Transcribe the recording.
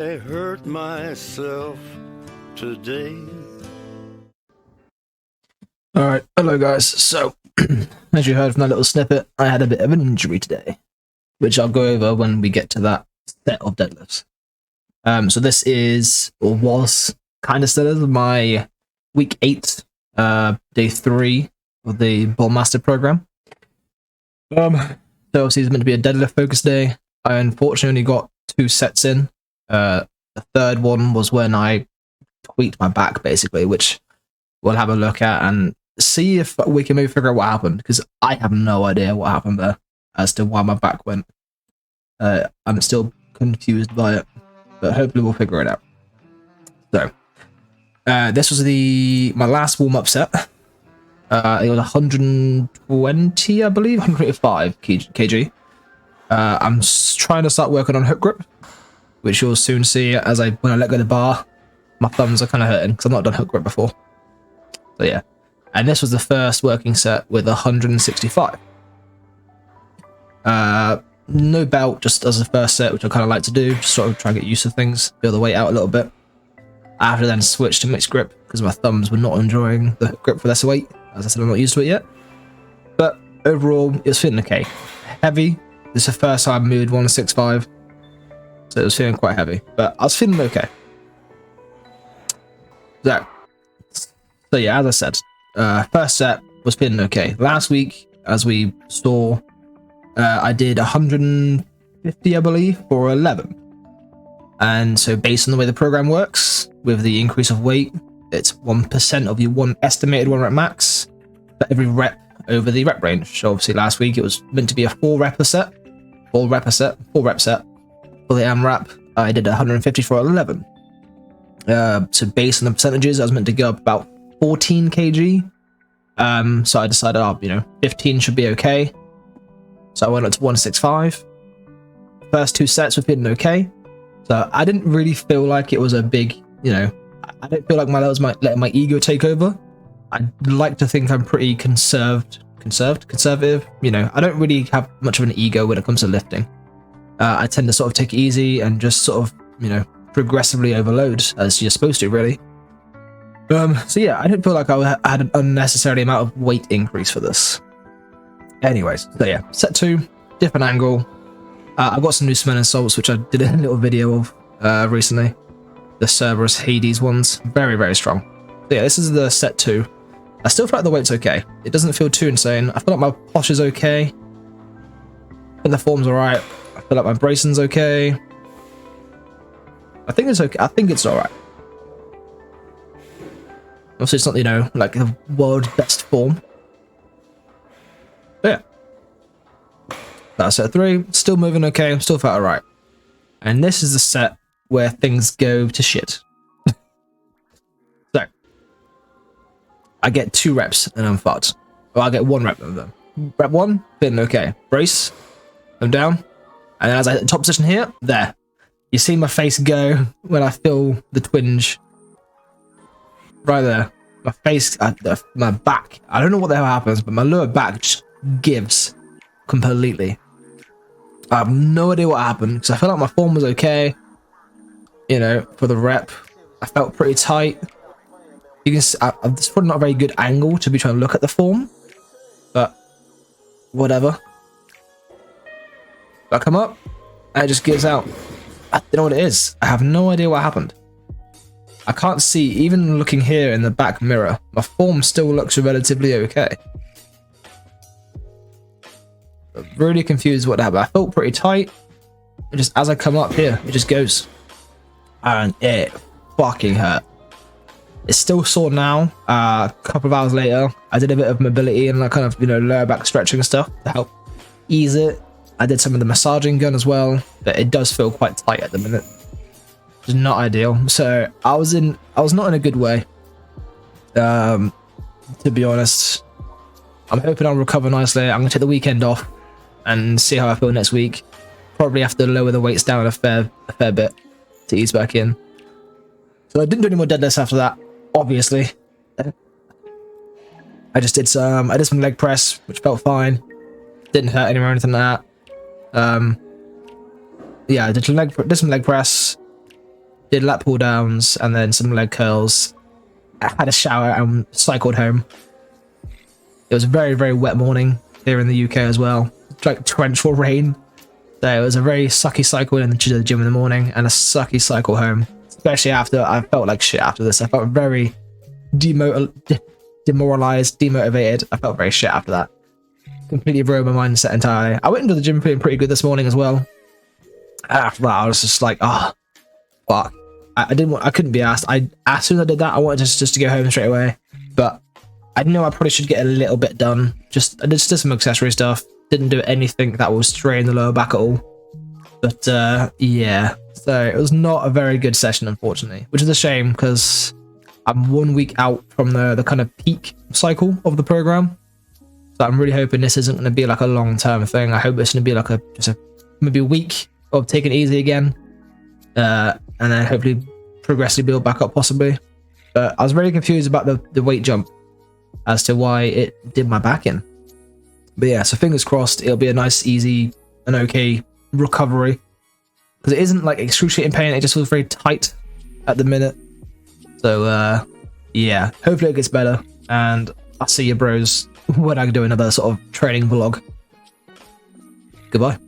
I hurt myself today. Alright, hello guys. So, as you heard from that little snippet, I had a bit of an injury today, which I'll go over when we get to that set of deadlifts. So this is, or was, kind of still my week 8, day 3 of the Bullmaster program. So obviously it's meant to be a deadlift focus day. I unfortunately only got 2 sets in. The third one was when I tweaked my back, basically, which we'll have a look at and see if we can maybe figure out what happened, because I have no idea what happened there as to why my back went. I'm still confused by it, but hopefully we'll figure it out. So, this was my last warm-up set. It was 120, I believe, 185 kg. I'm trying to start working on hook grip, which you'll soon see as when I let go of the bar. My thumbs are kind of hurting because I've not done hook grip before. So yeah, and this was the first working set with 165. No belt, just as a first set, which I kind of like to do, just sort of try and get used to things, feel the weight out a little bit. I have to then switch to mixed grip because my thumbs were not enjoying the hook grip for less weight. As I said, I'm not used to it yet. But overall, it was feeling okay. Heavy. This is the first time I moved 165, so it was feeling quite heavy, but I was feeling okay. So yeah, as I said, first set was feeling okay. Last week, as we saw, I did 150, I believe, for 11. And so based on the way the program works, with the increase of weight, it's 1% of your estimated 1 rep max for every rep over the rep range. So obviously last week it was meant to be a 4 rep set. For the AMRAP, I did 150 for 11. So based on the percentages, I was meant to go up about 14 kg. So I decided, 15 should be okay. So I went up to 165. First 2 sets were feeling okay. So I didn't really feel like it was a big, I don't feel like that was letting my ego take over. I'd like to think I'm pretty conservative. I don't really have much of an ego when it comes to lifting. I tend to sort of take it easy and just sort of, progressively overload, as you're supposed to, really. So yeah, I didn't feel like I had an unnecessary amount of weight increase for this. Anyways, so yeah, set 2, different angle. I've got some new smelling salts, which I did a little video of recently. The Cerberus Hades ones, very, very strong. So yeah, this is the set 2. I still feel like the weight's okay. It doesn't feel too insane. I feel like my posture's okay. I think the form's alright. I feel like my bracing's okay. I think it's okay. I think it's alright. Obviously, it's not, like the world's best form. But yeah. That's set 3. Still moving okay. Still felt alright. And this is the set where things go to shit. So, I get 2 reps and I'm fucked. Well, I get 1 rep of them. Rep 1, feeling okay. Brace, I'm down. And then as I hit the top position here, there. You see my face go when I feel the twinge. Right there. My face, my back. I don't know what the hell happens, but my lower back just gives completely. I have no idea what happened, because I feel like my form was okay. For the rep. I felt pretty tight. You can see, it's probably not a very good angle to be trying to look at the form, but whatever. I come up, and it just gives out. I don't know what it is. I have no idea what happened. I can't see, even looking here in the back mirror, my form still looks relatively okay. I'm really confused what happened. I felt pretty tight. And just as I come up here, it just goes. And it fucking hurt. It's still sore now. A couple of hours later, I did a bit of mobility and kind of, lower back stretching stuff to help ease it. I did some of the massaging gun as well, but it does feel quite tight at the minute. It's not ideal. So I was not in a good way. To be honest, I'm hoping I'll recover nicely. I'm gonna take the weekend off and see how I feel next week. Probably have to lower the weights down a fair bit to ease back in. So I didn't do any more deadlifts after that, obviously. I did some leg press, which felt fine. Didn't hurt anywhere or anything like that. Yeah, I did some leg press. did lat pull downs and then some leg curls. I had a shower and cycled home. It was a very, very wet morning here in the UK as well. Like torrential rain. So it was a very sucky cycle in the gym in the morning and a sucky cycle home. Especially after I felt like shit after this. I felt very demoralized, demotivated. I felt very shit after that. Completely ruined my mindset entirely. I went into the gym feeling pretty good this morning as well. After that, I was just like, oh, fuck. I couldn't be asked. As soon as I did that, I wanted just to go home straight away. But I know I probably should get a little bit done. I did some accessory stuff. Didn't do anything that will strain the lower back at all. But yeah, so it was not a very good session, unfortunately, which is a shame because I'm 1 week out from the kind of peak cycle of the program. So I'm really hoping this isn't going to be like a long-term thing. I hope it's going to be like maybe a week of taking it easy again, and then hopefully progressively build back up possibly. But I was very confused about the weight jump as to why it did my back in. But yeah, so fingers crossed it'll be a nice, easy, and okay recovery. Because it isn't like excruciating pain, it just feels very tight at the minute. So yeah, hopefully it gets better, and I'll see you bros when I do another sort of training vlog. Goodbye.